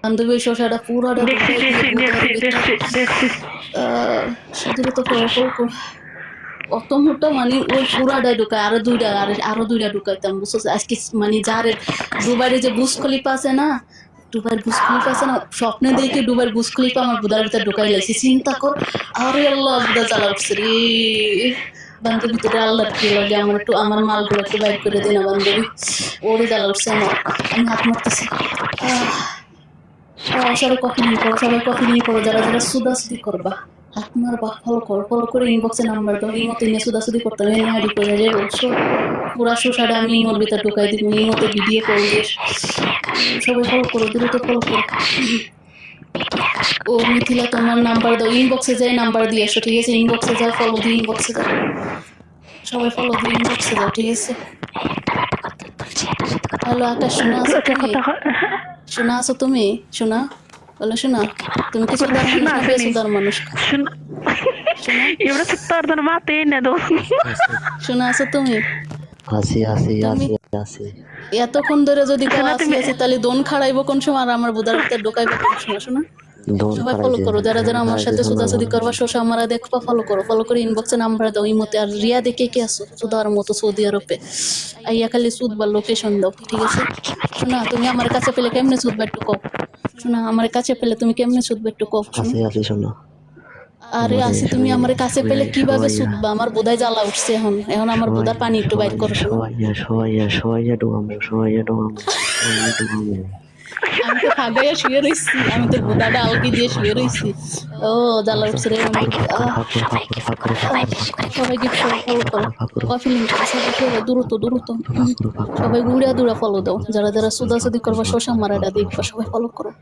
বান্ধবী শসাটা পুরাটা দেখছি ঢুকাই দিয়ে দেখছি শুধু তো অত মোটা মানে ওই পুরাটা ঢুকায় আরো দুইটা ঢুকাইতাম বুঝছো আজকে মানে যার দুবারে যে বুস খলিফা আছে না দুবার বুস খলিফা আছে না স্বপ্নে দেখে দুবার বুস খলিফা আমার বুদার ভিতরে ঢুকাই লাইছি চিন্তা কর আরে আল্লাহ বুদা জ্বালা উঠছে রে বান্ধবী তোরে আল্লাহ কি লাগে আমার একটু আমার মালগুলো একটু বাইর করে দে না বান্ধবী ওরে জ্বালা উঠছে আমার আমি হাত মারতেছি সবাই কফি নিয়ে করো সবাই কফি নিয়ে করো যারা যারা সুদাসুদি করবা হাত মারবা ফলো করে ইনবক্সে নাম্বার দাও এই মতো নিয়ে সুদাসুদি করতে হবে এনে আইডি করে যাই বলছো পুরা শোষাটা আমি ইমোর ভিতরে ঢুকাই দিব এই মতো ভিডিও কল দিয়ে সবাই ফলো করো দ্রুত ফলো করো ও মিথিলা তোমার নাম্বার দাও ইনবক্সে যাই নাম্বার দিয়ে আসো ঠিক আছে ইনবক্সে যাও ফলো দিয়ে ইনবক্সে দাও সবাই ফলো দিয়ে ইনবক্সে দাও ঠিক আছে হ্যালো আকাশ শোনা আছো তুমি শোনা আছো তুমি শোনা বলো শোনা তুমি কি সুদার মানুষ এবারে তোর মাতে এনে দাও শোনা আছো তুমি আসি এতক্ষণ ধরে যদি আসি তাহলে দোন খাড়াইবো কোন সময় আর আমার বুদার ভিতরে ঢোকাইবো কোন সময় শোনা সবাই ফলো করো যারা যারা আমার সাথে সুদাসুদি করবা শোষা আমারা দেখবা ফলো করে ইনবক্সে নাম্বার দাও ইমতে আর রিয়া দেখে কে আসো সুদার মতো সৌদি আরবে আইয়া খালি সুদ বা লোকেশন দাও ঠিক আছে শোনা তুমি আমার কাছে পেলে কেমনে সুদ বা একটু কও শোনা আমার কাছে পেলে তুমি কেমনে সুদ বা একটু কও আসি শোনো আরে আসি তুমি আমার কাছে পেলে কিভাবে সুদবা আমার বোধায় জ্বালা উঠছে এখন আমার বোধার পানি একটু বাইর করো সবাইয়া ডুবামো আমি তো খাগাইয়া শুয়ে রইছি আমি তো বোধাটা আলগি দিয়ে শুয়ে রইছি ও জ্বালা উঠছে রে আমার সবাই গিফট ফলো করো কফি লিঙ্ক সবাই দ্রুত সবাই দূরা ফলো দাও যারা যারা সুদাসুদি করবা শোষা মারাটা দেখবা সবাই ফলো করো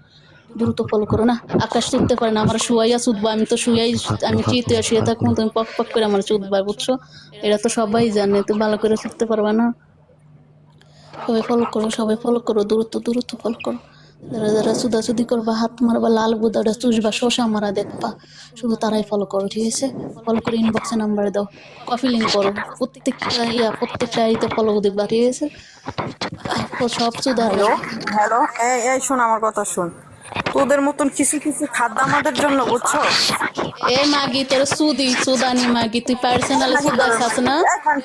দ্রুত ফলো করো না আকাশ চুদতে পারে না আমার শুয়াইয়া চুদবা আমি তো আমি চিতে শুয়ে থাকবো তুমি পক করে আমার চুদবা বুঝছো এটা তো সবাই জানে তো ভালো করে চুদতে পারবা না সবাই ফলো করো দ্রুত ফলো করো যারা যারা সুদাসুদি করবা হাত মারবা লাল বুদাটা চুষবা শোষা মারা দেখবা শুধু তারাই ফলো করো ঠিক আছে ফলো করে ইনবক্সে নাম্বার দাও কফি লিঙ্ক করো প্রত্যেকটা আইতে ফলো দেখবা ঠিক আছে সব সুদা হ্যালো এই শোন আমার কথা শোন তোদের মতন কিছু খাদ্য আমাদের জন্য বুঝছো এ মাগি তোর সুদানি মাগি তুই পার্সোনালি সুদা খাস না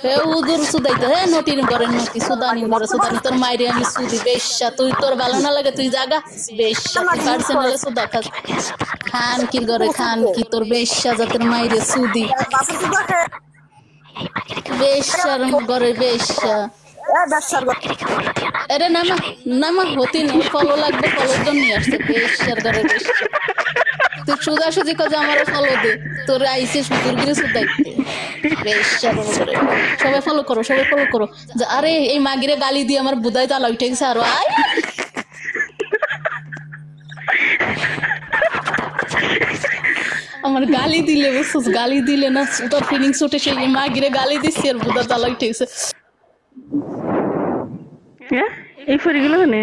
এ উদুর সুদাইতে হে নটির ঘরের নটি সুদানি তোর মাইরে আমি সুদি বেশ্যা তুই তোর ভালো না লাগে তুই জাগা বেশ্যা তুই পার্সোনালি সুদা খাস খান কি ঘরে খান কি তোর বেশ্যা জাতের মাইরে সুদি বেশ্যার ঘরে বেশ্যা আরে নামা হতি না ফলো লাগবে ফলোর জন্য আসছে বেশ্যার ঘরে বেশ্যা তুই সুদাসুদি কাজে আমার ফলো দে তোর আইসিস দুর্গিরে সুদাইতে বেশ্যা করে সবাই ফলো করো আরে এই মাগিরে গালি দিয়ে আমার বুদাই তালা উঠে গেছে আরো আয় আমার গালি দিলে বুঝছিস গালি দিলে না তোর ফিলিংস উঠে সেই মাগিরে গালি দিচ্ছি আর বুদা তালা উঠে গেছে এই ফরিগুলো মানে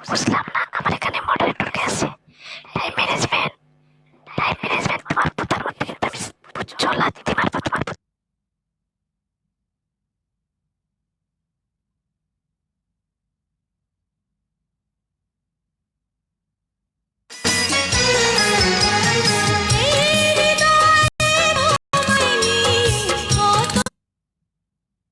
বুঝলাম না আমার এখানে মডারেটর কে আছে ম্যানেজমেন্ট তোমার